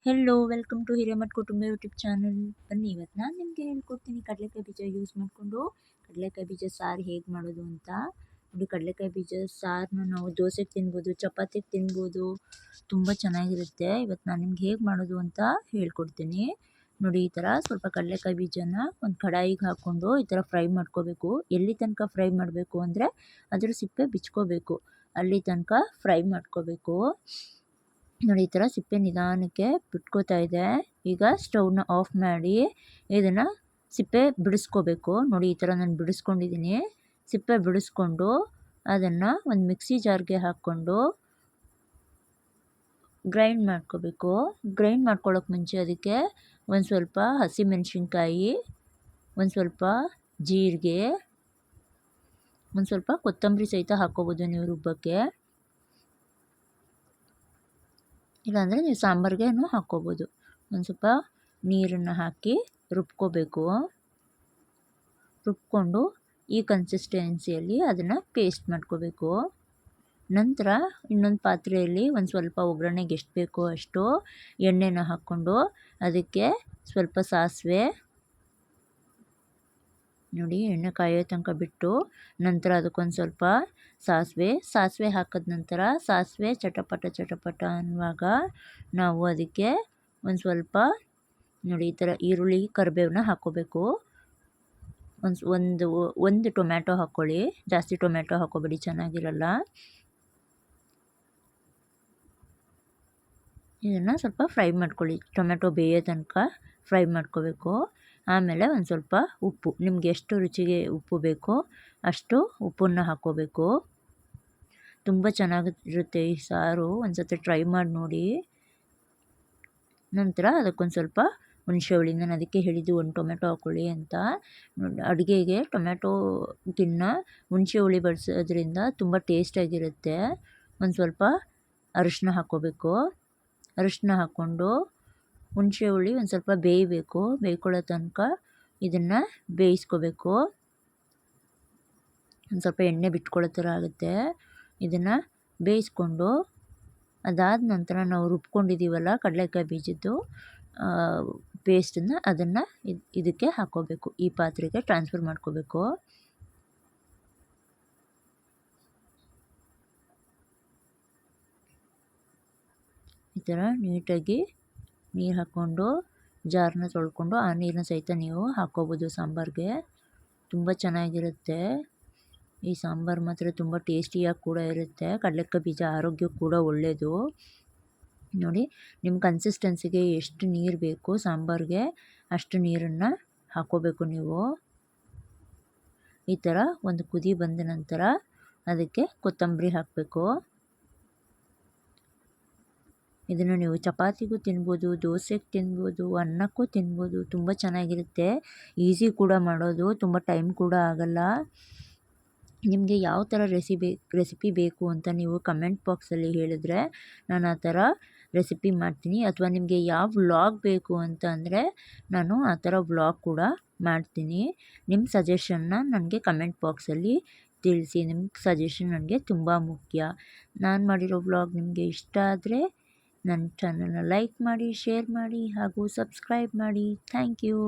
Hello welcome to Hiremath ಕುಟುಂಬ YouTube channel. ಬನ್ನಿ ಇವತ್ತು ನಾನು ನಿಮಗೆ ಹೇಳ್ಕೊಡ್ತೀನಿ ಕಡಲೆಕಾಯಿ ಬೀಜ ಯೂಸ್ ಮಾಡಿಕೊಂಡು ಕಡಲೆಕಾಯಿ ಬೀಜ ಸಾರು ಹೇಗೆ ಮಾಡೋದು ಅಂತ. ನೋಡಿ, ಕಡಲೆಕಾಯಿ ಬೀಜ ಸಾರನ್ನ ನಾವು ದೋಸೆಗೆ ತಿನ್ಬೋದು, ಚಪಾತಿಗೆ ತಿನ್ಬೋದು, ತುಂಬ ಚೆನ್ನಾಗಿರುತ್ತೆ. ಇವತ್ತು ನಾನು ನಿಮ್ಗೆ ಹೇಗೆ ಮಾಡೋದು ಅಂತ ಹೇಳ್ಕೊಡ್ತೀನಿ. ನೋಡಿ, ಈ ಥರ ಸ್ವಲ್ಪ ಕಡಲೆಕಾಯಿ ಬೀಜನ ಒಂದು ಕಡಾಯಿಗೆ ಹಾಕ್ಕೊಂಡು ಈ ಥರ ಫ್ರೈ ಮಾಡ್ಕೋಬೇಕು. ಎಲ್ಲಿ ತನಕ ಫ್ರೈ ಮಾಡಬೇಕು ಅಂದರೆ ಅದ್ರ ಸಿಪ್ಪೆ ಬಿಚ್ಕೋಬೇಕು, ಅಲ್ಲಿ ತನಕ ಫ್ರೈ ಮಾಡ್ಕೋಬೇಕು. ನೋಡಿ, ಈ ಥರ ಸಿಪ್ಪೆ ನಿಧಾನಕ್ಕೆ ಬಿಟ್ಕೋತಾ ಇದೆ. ಈಗ ಸ್ಟವ್ನ ಆಫ್ ಮಾಡಿ ಇದನ್ನು ಸಿಪ್ಪೆ ಬಿಡಿಸ್ಕೋಬೇಕು. ನೋಡಿ, ಈ ಥರ ನಾನು ಬಿಡಿಸ್ಕೊಂಡಿದ್ದೀನಿ. ಸಿಪ್ಪೆ ಬಿಡಿಸ್ಕೊಂಡು ಅದನ್ನು ಒಂದು ಮಿಕ್ಸಿ ಜಾರ್ಗೆ ಹಾಕ್ಕೊಂಡು ಗ್ರೈಂಡ್ ಮಾಡ್ಕೋಬೇಕು. ಗ್ರೈಂಡ್ ಮಾಡ್ಕೊಳ್ಳೋಕೆ ಮುಂಚೆ ಅದಕ್ಕೆ ಒಂದು ಸ್ವಲ್ಪ ಹಸಿಮೆಣಸಿನ್ಕಾಯಿ, ಒಂದು ಸ್ವಲ್ಪ ಜೀರಿಗೆ, ಒಂದು ಸ್ವಲ್ಪ ಕೊತ್ತಂಬರಿ ಸಹಿತ ಹಾಕ್ಕೋಬೋದು ನೀವು ರುಬ್ಬಕ್ಕೆ. ಇಲ್ಲಾಂದರೆ ನೀವು ಸಾಂಬಾರಿಗೆ ಹಾಕ್ಕೋಬೋದು. ಒಂದು ಸ್ವಲ್ಪ ನೀರನ್ನು ಹಾಕಿ ರುಬ್ಕೋಬೇಕು. ರುಬ್ಕೊಂಡು ಈ ಕನ್ಸಿಸ್ಟೆನ್ಸಿಯಲ್ಲಿ ಅದನ್ನು ಪೇಸ್ಟ್ ಮಾಡ್ಕೋಬೇಕು. ನಂತರ ಇನ್ನೊಂದು ಪಾತ್ರೆಯಲ್ಲಿ ಒಂದು ಸ್ವಲ್ಪ ಒಗ್ಗರಣೆಗೆ ಎಷ್ಟು ಬೇಕೋ ಅಷ್ಟು ಎಣ್ಣೆನ ಹಾಕ್ಕೊಂಡು ಅದಕ್ಕೆ ಸ್ವಲ್ಪ ಸಾಸಿವೆ, ನೋಡಿ ಎಣ್ಣೆ ಕಾಯೋ ತನಕ ಬಿಟ್ಟು ನಂತರ ಅದಕ್ಕೊಂದು ಸ್ವಲ್ಪ ಸಾಸಿವೆ ಹಾಕಿದ ನಂತರ ಸಾಸಿವೆ ಚಟಪಟ ಅನ್ನುವಾಗ ನಾವು ಅದಕ್ಕೆ ಒಂದು ಸ್ವಲ್ಪ ನೋಡಿ ಈ ಥರ ಈರುಳ್ಳಿ ಕರಿಬೇವನ್ನ ಹಾಕ್ಕೋಬೇಕು. ಒಂದು ಟೊಮ್ಯಾಟೊ ಹಾಕ್ಕೊಳ್ಳಿ, ಜಾಸ್ತಿ ಟೊಮ್ಯಾಟೊ ಹಾಕ್ಕೋಬೇಡಿ, ಚೆನ್ನಾಗಿರಲ್ಲ. ಇದನ್ನು ಸ್ವಲ್ಪ ಫ್ರೈ ಮಾಡ್ಕೊಳ್ಳಿ, ಟೊಮ್ಯಾಟೊ ಬೇಯೋ ತನಕ ಫ್ರೈ ಮಾಡ್ಕೋಬೇಕು. ಆಮೇಲೆ ಒಂದು ಸ್ವಲ್ಪ ಉಪ್ಪು, ನಿಮ್ಗೆ ಎಷ್ಟು ರುಚಿಗೆ ಉಪ್ಪು ಬೇಕೋ ಅಷ್ಟು ಉಪ್ಪನ್ನು ಹಾಕ್ಕೋಬೇಕು. ತುಂಬ ಚೆನ್ನಾಗಿರುತ್ತೆ ಈ ಸಾರು, ಒಂದು ಸತಿ ಟ್ರೈ ಮಾಡಿ ನೋಡಿ. ನಂತರ ಅದಕ್ಕೊಂದು ಸ್ವಲ್ಪ ಹುಣಸೆ ಹುಳಿ, ನಾನು ಅದಕ್ಕೆ ಹೇಳಿದ್ದು ಒಂದು ಟೊಮೆಟೊ ಹಾಕ್ಕೊಳ್ಳಿ ಅಂತ. ಅಡುಗೆಗೆ ಟೊಮೆಟೊಗಿನ್ನ ಹುಣಸೆ ಹುಳಿ ಬಳಸೋದ್ರಿಂದ ತುಂಬ ಟೇಸ್ಟಾಗಿರುತ್ತೆ. ಒಂದು ಸ್ವಲ್ಪ ಅರಿಶಿನ ಹಾಕ್ಕೋಬೇಕು. ಅರಿಶಿನ ಹಾಕ್ಕೊಂಡು ಹುಣಸೆ ಹುಳಿ ಒಂದು ಸ್ವಲ್ಪ ಬೇಯ್ಕೊಳ್ಳೋ ತನಕ ಇದನ್ನು ಬೇಯಿಸ್ಕೋಬೇಕು. ಒಂದು ಸ್ವಲ್ಪ ಎಣ್ಣೆ ಬಿಟ್ಕೊಳ್ಳೋ ಥರ ಆಗುತ್ತೆ. ಇದನ್ನು ಬೇಯಿಸ್ಕೊಂಡು ಅದಾದ ನಂತರ ನಾವು ರುಬ್ಕೊಂಡಿದ್ದೀವಲ್ಲ ಕಡಲೆಕಾಯಿ ಬೀಜದ್ದು ಪೇಸ್ಟನ್ನು ಅದನ್ನು ಇದಕ್ಕೆ ಹಾಕ್ಕೋಬೇಕು, ಈ ಪಾತ್ರೆಗೆ ಟ್ರಾನ್ಸ್ಫರ್ ಮಾಡ್ಕೋಬೇಕು. ಈ ಥರ ನೀಟಾಗಿ ನೀರು ಹಾಕ್ಕೊಂಡು ಜಾರನ್ನ ತೊಳ್ಕೊಂಡು ಆ ನೀರನ್ನ ಸಹಿತ ನೀವು ಹಾಕ್ಕೋಬೋದು ಸಾಂಬಾರಿಗೆ. ತುಂಬ ಚೆನ್ನಾಗಿರುತ್ತೆ ಈ ಸಾಂಬಾರು, ಮಾತ್ರ ತುಂಬ ಟೇಸ್ಟಿಯಾಗಿ ಕೂಡ ಇರುತ್ತೆ. ಕಡಲೆಕಾಯಿ ಬೀಜ ಆರೋಗ್ಯಕ್ಕೆ ಕೂಡ ಒಳ್ಳೆಯದು. ನೋಡಿ, ನಿಮ್ಮ ಕನ್ಸಿಸ್ಟೆನ್ಸಿಗೆ ಎಷ್ಟು ನೀರು ಬೇಕು ಸಾಂಬಾರಿಗೆ ಅಷ್ಟು ನೀರನ್ನು ಹಾಕ್ಕೋಬೇಕು ನೀವು. ಈ ಥರ ಒಂದು ಕುದಿ ಬಂದ ನಂತರ ಅದಕ್ಕೆ ಕೊತ್ತಂಬರಿ ಹಾಕಬೇಕು. ಇದನ್ನು ನೀವು ಚಪಾತಿಗೂ ತಿನ್ಬೋದು, ದೋಸೆಗೆ ತಿನ್ಬೋದು, ಅನ್ನಕ್ಕೂ ತಿನ್ಬೋದು, ತುಂಬ ಚೆನ್ನಾಗಿರುತ್ತೆ. ಈಸಿ ಕೂಡ ಮಾಡೋದು, ತುಂಬ ಟೈಮ್ ಕೂಡ ಆಗಲ್ಲ. ನಿಮಗೆ ಯಾವ ಥರ ರೆಸಿಪಿ ಬೇಕು ಅಂತ ನೀವು ಕಮೆಂಟ್ ಬಾಕ್ಸಲ್ಲಿ ಹೇಳಿದ್ರೆ ನಾನು ಆ ಥರ ರೆಸಿಪಿ ಮಾಡ್ತೀನಿ. ಅಥವಾ ನಿಮಗೆ ಯಾವ ವ್ಲಾಗ್ ಬೇಕು ಅಂತ ಅಂದರೆ ನಾನು ಆ ಥರ ವ್ಲಾಗ್ ಕೂಡ ಮಾಡ್ತೀನಿ. ನಿಮ್ಮ ಸಜೆಷನ್ನ ನನಗೆ ಕಮೆಂಟ್ ಬಾಕ್ಸಲ್ಲಿ ತಿಳಿಸಿ. ನಿಮ್ಮ ಸಜೆಷನ್ ನನಗೆ ತುಂಬ ಮುಖ್ಯ. ನಾನು ಮಾಡಿರೋ ವ್ಲಾಗ್ ನಿಮಗೆ ಇಷ್ಟ ಆದರೆ ನನ್ನ ಚಾನಲ್ನ ಲೈಕ್ ಮಾಡಿ, ಶೇರ್ ಮಾಡಿ ಹಾಗೂ ಸಬ್ಸ್ಕ್ರೈಬ್ ಮಾಡಿ. Thank you.